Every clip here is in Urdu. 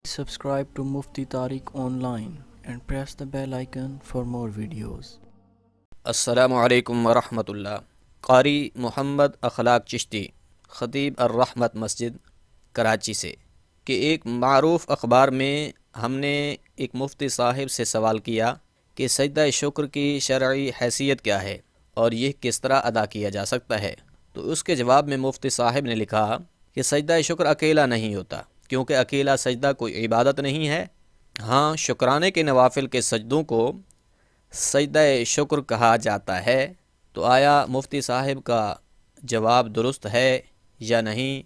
Subscribe to Mufti Tariq Online and press the bell icon for more videos. السلام علیکم ورحمۃ اللہ۔ قاری محمد اخلاق چشتی، خطیب الرحمت مسجد کراچی سے، کہ ایک معروف اخبار میں ہم نے ایک مفتی صاحب سے سوال کیا کہ سجدہ شکر کی شرعی حیثیت کیا ہے اور یہ کس طرح ادا کیا جا سکتا ہے، تو اس کے جواب میں مفتی صاحب نے لکھا کہ سجدہ شکر اکیلا نہیں ہوتا، کیونکہ اکیلا سجدہ کوئی عبادت نہیں ہے۔ ہاں، شکرانے کے نوافل کے سجدوں کو سجدہ شکر کہا جاتا ہے۔ تو آیا مفتی صاحب کا جواب درست ہے یا نہیں؟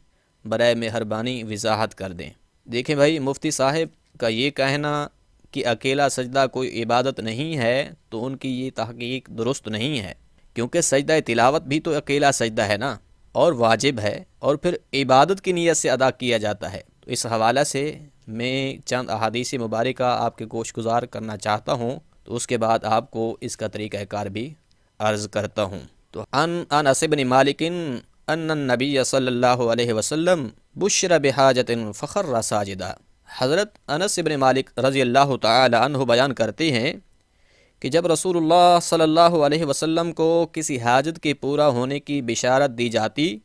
برائے مہربانی وضاحت کر دیں۔ دیکھیں بھائی، مفتی صاحب کا یہ کہنا کہ اکیلا سجدہ کوئی عبادت نہیں ہے، تو ان کی یہ تحقیق درست نہیں ہے، کیونکہ سجدہ تلاوت بھی تو اکیلا سجدہ ہے نا، اور واجب ہے، اور پھر عبادت کی نیت سے ادا کیا جاتا ہے۔ تو اس حوالے سے میں چند احادیث مبارکہ آپ کے گوش گزار کرنا چاہتا ہوں، تو اس کے بعد آپ کو اس کا طریقہ کار بھی عرض کرتا ہوں۔ تو انس بن مالک ان النبی صلی اللہ علیہ وسلم بشر بحاجت فخر ساجدا۔ حضرت انس بن مالک رضی اللہ تعالی عنہ بیان کرتے ہیں کہ جب رسول اللہ صلی اللہ علیہ وسلم کو کسی حاجت کے پورا ہونے کی بشارت دی جاتی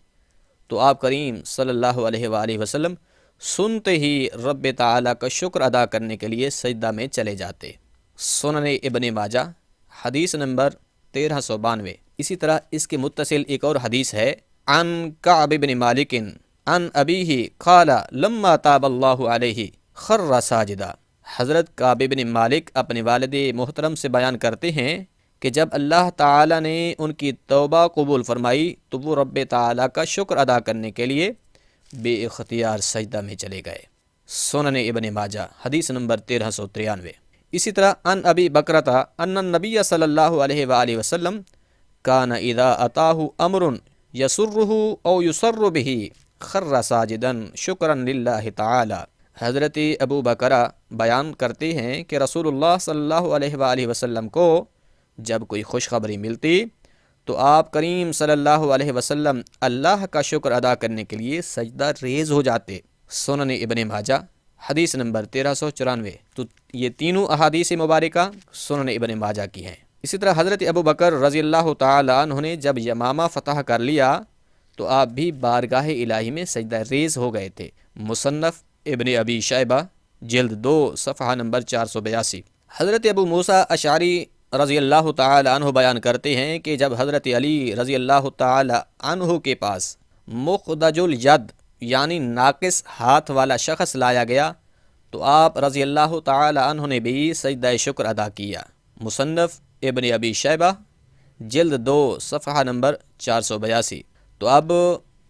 تو آپ کریم صلی اللہ علیہ وآلہ وسلم سنتے ہی رب تعالیٰ کا شکر ادا کرنے کے لیے سجدہ میں چلے جاتے۔ سنن ابن ماجہ حدیث نمبر 1392۔ اسی طرح اس کے متصل ایک اور حدیث ہے، عن کعب بن مالک عن ابیہ قال لما تاب اللہ علیہ خر ساجدا۔ حضرت کعب بن مالک اپنے والد محترم سے بیان کرتے ہیں کہ جب اللہ تعالیٰ نے ان کی توبہ قبول فرمائی تو وہ رب تعالیٰ کا شکر ادا کرنے کے لیے بے اختیار سجدہ میں چلے گئے۔ سنن ابن ماجہ حدیث نمبر 1393۔ اسی طرح ان ابی بکرۃ ان النبی صلی اللہ علیہ وآلہ وسلم کان اذا اتاہ امر یسرہ او یسر بہ خر ساجدا شکرا للہ تعالی۔ حضرت ابو بکرہ بیان کرتے ہیں کہ رسول اللہ صلی اللہ علیہ وآلہ وسلم کو جب کوئی خوشخبری ملتی تو آپ کریم صلی اللہ علیہ وسلم اللہ کا شکر ادا کرنے کے لیے سجدہ ریز ہو جاتے۔ سنن ابن ماجہ حدیث نمبر 1394۔ تو یہ تینوں احادیث مبارکہ سنن ابن ماجہ کی ہیں۔ اسی طرح حضرت ابو بکر رضی اللہ تعالی عنہ نے جب یمامہ فتح کر لیا تو آپ بھی بارگاہ الہی میں سجدہ ریز ہو گئے تھے۔ مصنف ابن ابی شیبہ جلد 2 صفحہ نمبر 482۔ حضرت ابو موسیٰ اشعری رضی اللہ تعالی عنہ بیان کرتے ہیں کہ جب حضرت علی رضی اللہ تعالی عنہ کے پاس مخدج الید یعنی ناقص ہاتھ والا شخص لایا گیا تو آپ رضی اللہ تعالی عنہ نے بھی سجدہ شکر ادا کیا۔ مصنف ابن ابی شیبہ جلد 2 صفحہ نمبر 482۔ تو اب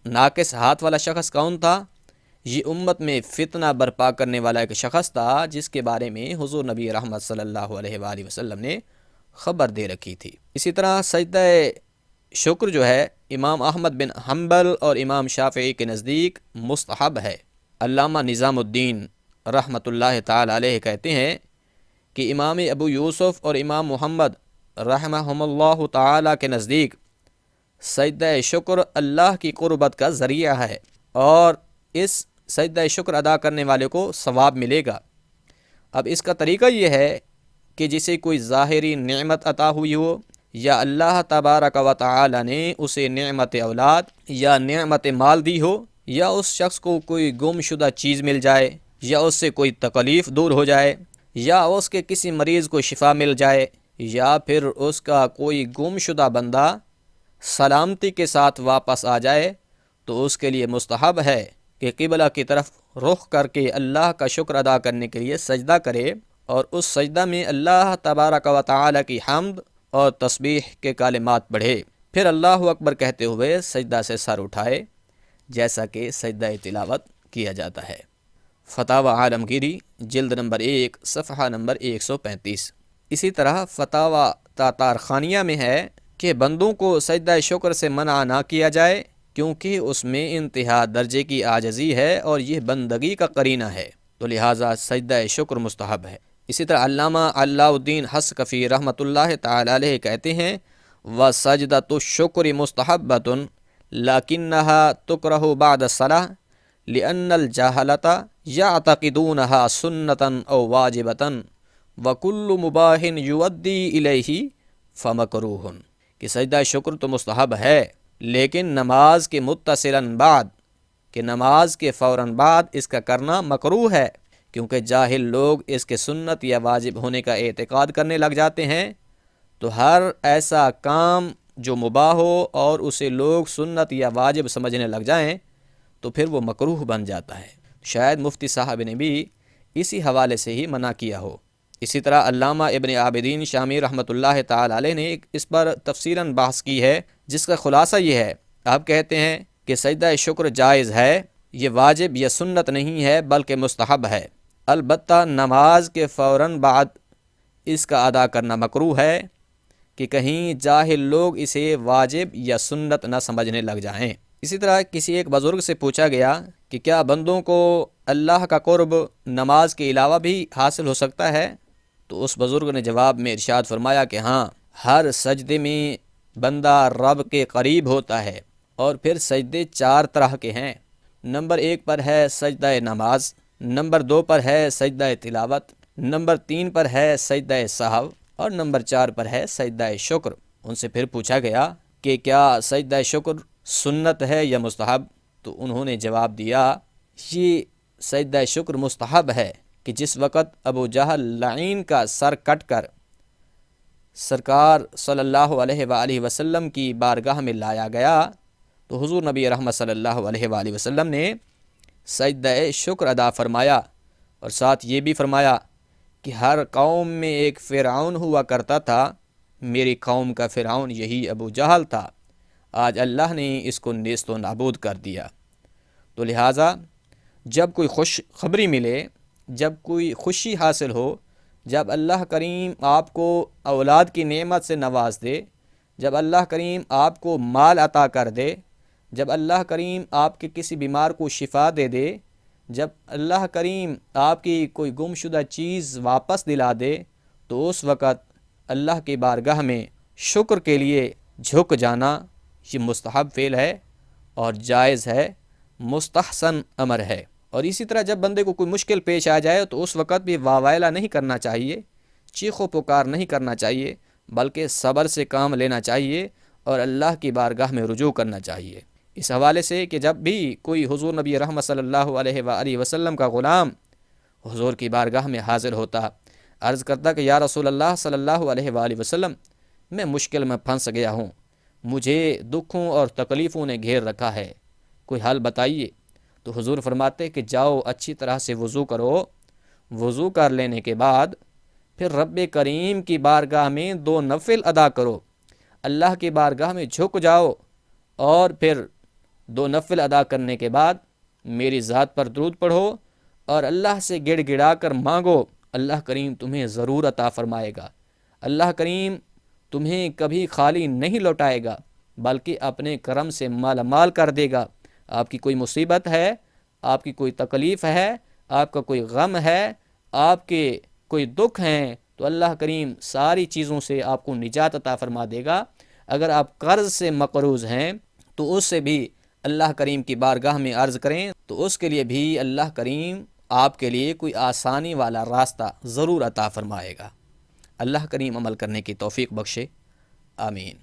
ناقص ہاتھ والا شخص کون تھا؟ یہ امت میں فتنہ برپا کرنے والا ایک شخص تھا، جس کے بارے میں حضور نبی رحمت صلی اللہ علیہ وآلہ وسلم نے خبر دے رکھی تھی۔ اسی طرح سجدہ شکر جو ہے امام احمد بن حنبل اور امام شافعی کے نزدیک مستحب ہے۔ علامہ نظام الدین رحمۃ اللہ تعالی علیہ کہتے ہیں کہ امام ابو یوسف اور امام محمد رحمہم اللہ تعالی کے نزدیک سجدہ شکر اللہ کی قربت کا ذریعہ ہے، اور اس سجدہ شکر ادا کرنے والے کو ثواب ملے گا۔ اب اس کا طریقہ یہ ہے کہ جسے کوئی ظاہری نعمت عطا ہوئی ہو، یا اللہ تبارک و تعالی نے اسے نعمت اولاد یا نعمت مال دی ہو، یا اس شخص کو کوئی گم شدہ چیز مل جائے، یا اس سے کوئی تکلیف دور ہو جائے، یا اس کے کسی مریض کو شفا مل جائے، یا پھر اس کا کوئی گم شدہ بندہ سلامتی کے ساتھ واپس آ جائے، تو اس کے لیے مستحب ہے کہ قبلہ کی طرف رخ کر کے اللہ کا شکر ادا کرنے کے لیے سجدہ کرے، اور اس سجدہ میں اللہ تبارک و تعالی کی حمد اور تسبیح کے کلمات پڑھے، پھر اللہ اکبر کہتے ہوئے سجدہ سے سر اٹھائے، جیسا کہ سجدہ تلاوت کیا جاتا ہے۔ فتاوی عالمگیری جلد نمبر 1 صفحہ نمبر 135۔ اسی طرح فتاوی تاتار خانیہ میں ہے کہ بندوں کو سجدہ شکر سے منع نہ کیا جائے، کیونکہ اس میں انتہا درجے کی عاجزی ہے اور یہ بندگی کا قرینہ ہے، تو لہٰذا سجدہ شکر مستحب ہے۔ اسی طرح علامہ علاء الدین حصکفی رحمۃ اللہ تعالی علیہ کہتے ہیں وَسَجْدَةُ الشُّكْرِ مُسْتَحَبَّةٌ لَكِنَّهَا تُكْرَهُ بَعْدَ الصَّلَاةِ لِأَنَّ الْجَاهِلَةَ یعتقدونہا سنتاً او واجبتاً وکل مباح یودی الیہ فمکروہ، کہ سجدہ شکر تو مستحب ہے لیکن نماز کے متصلاً بعد، کہ نماز کے فوراً بعد اس کا کرنا مکروہ ہے، کیونکہ جاہل لوگ اس کے سنت یا واجب ہونے کا اعتقاد کرنے لگ جاتے ہیں، تو ہر ایسا کام جو مباح ہو اور اسے لوگ سنت یا واجب سمجھنے لگ جائیں تو پھر وہ مکروہ بن جاتا ہے۔ شاید مفتی صاحب نے بھی اسی حوالے سے ہی منع کیا ہو۔ اسی طرح علامہ ابن عابدین شامی رحمۃ اللہ تعالی علیہ نے اس پر تفصیلاً بحث کی ہے، جس کا خلاصہ یہ ہے، آپ کہتے ہیں کہ سجدہ شکر جائز ہے، یہ واجب یا سنت نہیں ہے بلکہ مستحب ہے، البتہ نماز کے فوراً بعد اس کا ادا کرنا مکروہ ہے کہ کہیں جاہل لوگ اسے واجب یا سنت نہ سمجھنے لگ جائیں۔ اسی طرح کسی ایک بزرگ سے پوچھا گیا کہ کیا بندوں کو اللہ کا قرب نماز کے علاوہ بھی حاصل ہو سکتا ہے؟ تو اس بزرگ نے جواب میں ارشاد فرمایا کہ ہاں، ہر سجدے میں بندہ رب کے قریب ہوتا ہے، اور پھر سجدے 4 طرح کے ہیں۔ نمبر 1 پر ہے سجدہ نماز، نمبر 2 پر ہے سجدہ تلاوت، نمبر 3 پر ہے سجدہ سہو، اور نمبر 4 پر ہے سجدہ شکر۔ ان سے پھر پوچھا گیا کہ کیا سجدہ شکر سنت ہے یا مستحب؟ تو انہوں نے جواب دیا، یہ سجدہ شکر مستحب ہے کہ جس وقت ابو جہل لعین کا سر کٹ کر سرکار صلی اللہ علیہ وآلہ وسلم کی بارگاہ میں لایا گیا تو حضور نبی رحمت صلی اللہ علیہ وآلہ وسلم نے سجدہ شکر ادا فرمایا، اور ساتھ یہ بھی فرمایا کہ ہر قوم میں ایک فرعون ہوا کرتا تھا، میری قوم کا فرعون یہی ابو جہل تھا، آج اللہ نے اس کو نیست و نابود کر دیا۔ تو لہٰذا جب کوئی خوش خبری ملے، جب کوئی خوشی حاصل ہو، جب اللہ کریم آپ کو اولاد کی نعمت سے نواز دے، جب اللہ کریم آپ کو مال عطا کر دے، جب اللہ کریم آپ کے کسی بیمار کو شفا دے دے، جب اللہ کریم آپ کی کوئی گم شدہ چیز واپس دلا دے، تو اس وقت اللہ کی بارگاہ میں شکر کے لیے جھک جانا یہ مستحب فعل ہے اور جائز ہے، مستحسن امر ہے۔ اور اسی طرح جب بندے کو کوئی مشکل پیش آ جائے تو اس وقت بھی واویلا نہیں کرنا چاہیے، چیخ و پکار نہیں کرنا چاہیے، بلکہ صبر سے کام لینا چاہیے اور اللہ کی بارگاہ میں رجوع کرنا چاہیے۔ اس حوالے سے کہ جب بھی کوئی حضور نبی رحمت صلی اللہ علیہ وآلہ وسلم کا غلام حضور کی بارگاہ میں حاضر ہوتا، عرض کرتا کہ یا رسول اللہ صلی اللہ علیہ وآلہ وسلم، میں مشکل میں پھنس گیا ہوں، مجھے دکھوں اور تکلیفوں نے گھیر رکھا ہے، کوئی حل بتائیے۔ تو حضور فرماتے کہ جاؤ اچھی طرح سے وضو کرو، وضو کر لینے کے بعد پھر رب کریم کی بارگاہ میں 2 نفل ادا کرو، اللہ کی بارگاہ میں جھک جاؤ، اور پھر 2 نفل ادا کرنے کے بعد میری ذات پر درود پڑھو اور اللہ سے گڑ گڑا کر مانگو، اللہ کریم تمہیں ضرور عطا فرمائے گا، اللہ کریم تمہیں کبھی خالی نہیں لوٹائے گا بلکہ اپنے کرم سے مالا مال کر دے گا۔ آپ کی کوئی مصیبت ہے، آپ کی کوئی تکلیف ہے، آپ کا کوئی غم ہے، آپ کے کوئی دکھ ہیں، تو اللہ کریم ساری چیزوں سے آپ کو نجات عطا فرما دے گا۔ اگر آپ قرض سے مقروض ہیں تو اس سے بھی اللہ کریم کی بارگاہ میں عرض کریں تو اس کے لیے بھی اللہ کریم آپ کے لیے کوئی آسانی والا راستہ ضرور عطا فرمائے گا۔ اللہ کریم عمل کرنے کی توفیق بخشے، آمین۔